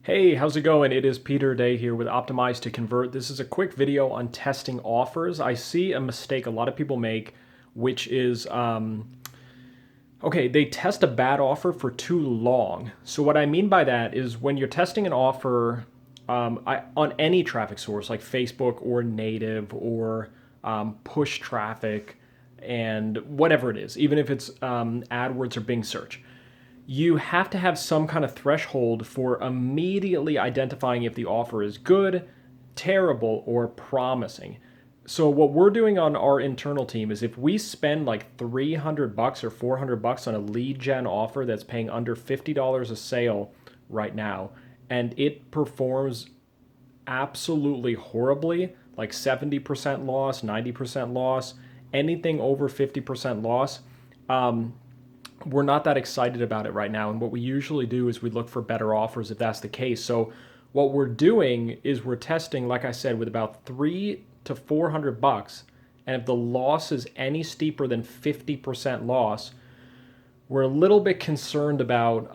Hey, how's it going? It is Peter Day here with Optimize to Convert. This is a quick video on testing offers. I see a mistake a lot of people make, which is, okay, they test a bad offer for too long. So what I mean by that is when you're testing an offer on any traffic source like Facebook or native or push traffic and whatever it is, even if it's AdWords or Bing search, you have to have some kind of threshold for immediately identifying if the offer is good, terrible, or promising. So what we're doing on our internal team is if we spend like $300 or $400 on a lead gen offer that's paying under $50 a sale right now, and it performs absolutely horribly, like 70% loss, 90% loss, anything over 50% loss, we're not that excited about it right now. And what we usually do is we look for better offers if that's the case. So what we're doing is we're testing, like I said, with about $300 to $400. And if the loss is any steeper than 50% loss, we're a little bit concerned about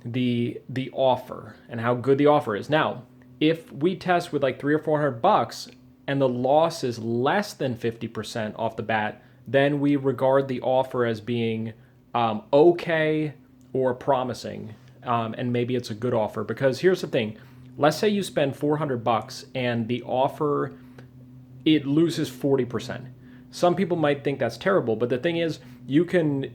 the offer and how good the offer is. Now, if we test with like $300 or $400 and the loss is less than 50% off the bat, then we regard the offer as being okay or promising, and maybe it's a good offer. Because here's the thing: let's say you spend $400 and the offer, it loses 40%. Some people might think that's terrible, but the thing is, you can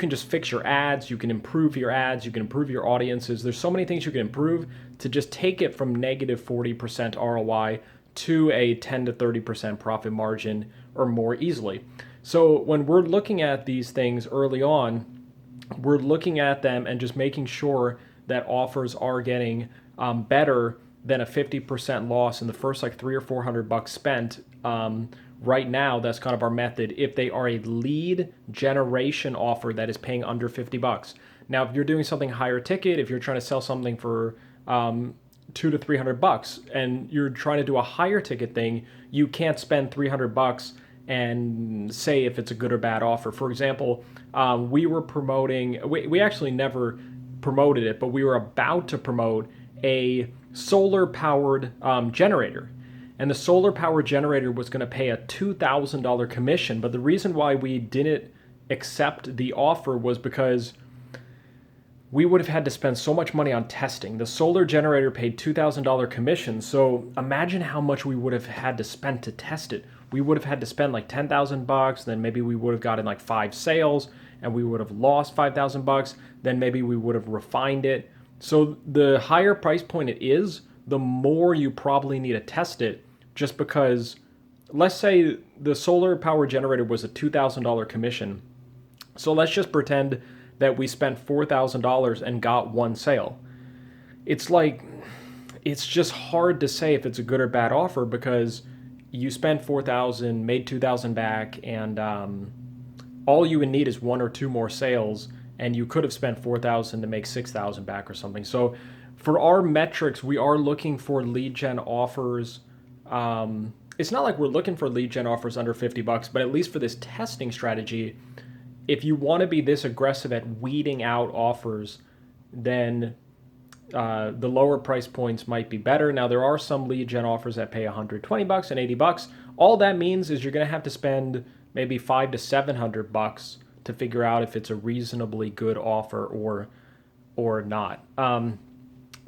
just fix your ads, you can improve your ads, you can improve your audiences. There's so many things you can improve to just take it from negative 40% ROI to a 10 to 30% profit margin or more easily. So when we're looking at these things early on, we're looking at them and just making sure that offers are getting better than a 50% loss in the first like $300 or $400 spent. Right now, that's kind of our method if they are a lead generation offer that is paying under $50. Now, if you're doing something higher ticket, if you're trying to sell something for $200 to $300 and you're trying to do a higher ticket thing, you can't spend $300 and say if it's a good or bad offer. For example, we were promoting, we actually never promoted it, but we were about to promote a solar powered generator. And the solar power generator was going to pay a $2,000 commission. But the reason why we didn't accept the offer was because we would have had to spend so much money on testing. The solar generator paid $2,000 commission. So imagine how much we would have had to spend to test it. We would have had to spend like $10,000. Then maybe we would have gotten like 5 sales and we would have lost $5,000. Then maybe we would have refined it. So the higher price point it is, the more you probably need to test it, just because let's say the solar power generator was a $2,000 commission. So let's just pretend that we spent $4,000 and got 1 sale. It's like, it's just hard to say if it's a good or bad offer because you spent $4,000, made $2,000 back, and all you would need is 1 or 2 more sales, and you could have spent $4,000 to make $6,000 back or something. So for our metrics, we are looking for lead gen offers. It's not like we're looking for lead gen offers under $50, but at least for this testing strategy, if you want to be this aggressive at weeding out offers, then the lower price points might be better. Now, there are some lead gen offers that pay $120 and $80. All that means is you're going to have to spend maybe $500 to $700 to figure out if it's a reasonably good offer or not.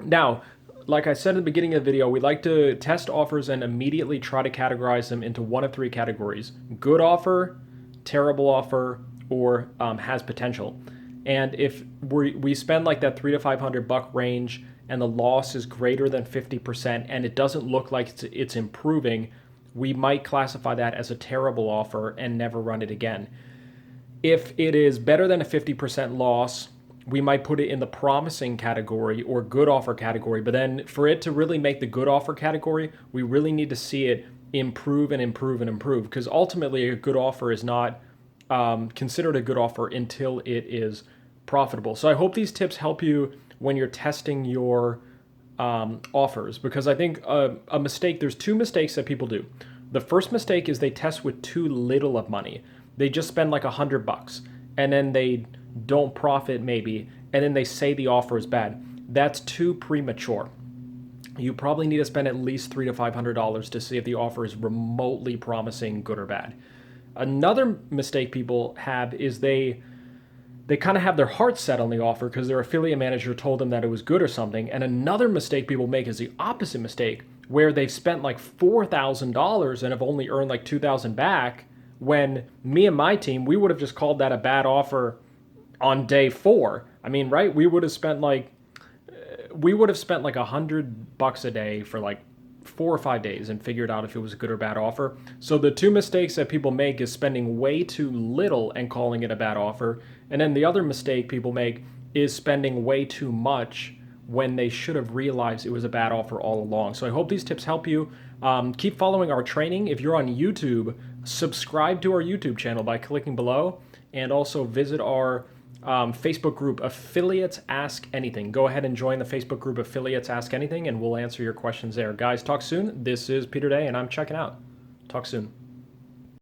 Now, like I said at the beginning of the video, we like to test offers and immediately try to categorize them into 1 of 3 categories: good offer, terrible offer, or has potential. And if we spend like that $300 to $500 range and the loss is greater than 50% and it doesn't look like it's improving, we might classify that as a terrible offer and never run it again. If it is better than a 50% loss, we might put it in the promising category or good offer category. But then for it to really make the good offer category, we really need to see it improve and improve and improve, because ultimately a good offer is not considered a good offer until it is profitable. So I hope these tips help you when you're testing your offers, because I think a mistake, there's 2 mistakes that people do. The first mistake is they test with too little of money. They just spend like $100 and then they don't profit maybe, and then they say the offer is bad. That's too premature. you probably need to spend at least $300 to $500 to see if the offer is remotely promising, good or bad. Another mistake people have is they kind of have their heart set on the offer because their affiliate manager told them that it was good or something. And another mistake people make is the opposite mistake, where they've spent like $4,000 and have only earned like $2,000 back, when me and my team, we would have just called that a bad offer on day 4. I mean, right? We would have spent like $100 a day for like 4 or 5 days and figured out if it was a good or bad offer. So the two mistakes that people make is spending way too little and calling it a bad offer. And then the other mistake people make is spending way too much when they should have realized it was a bad offer all along. So I hope these tips help you. Keep following our training. If you're on YouTube, subscribe to our YouTube channel by clicking below, and also visit our Facebook group, Affiliates Ask Anything. Go ahead and join the Facebook group, Affiliates Ask Anything, and we'll answer your questions there. Guys, talk soon. This is Peter Day, and I'm checking out. Talk soon.